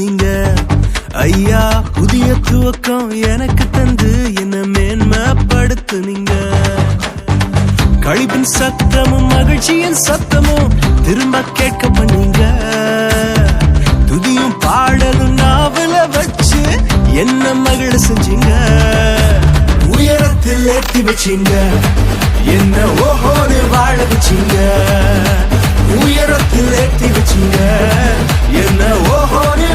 நீங்க ஐயா. புதிய துவக்கம் எனக்கு தந்து என்ன மேன்மைப்படுத்து நீங்க. கழிப்பின் சத்தமும் மகிழ்ச்சியின் சத்தமும் திரும்ப கேட்க பண்ணீங்க. துதியும் பாடலும் நாவல வச்சு என்ன மகிழ செஞ்சீங்க. உயரத்தில் ஏற்றி வச்சீங்க, என்ன ஓஹோன்னு வாழ வச்சீங்க. உயரத்தில் ஏற்றி வச்சீங்க, என்ன ஓஹோன்னு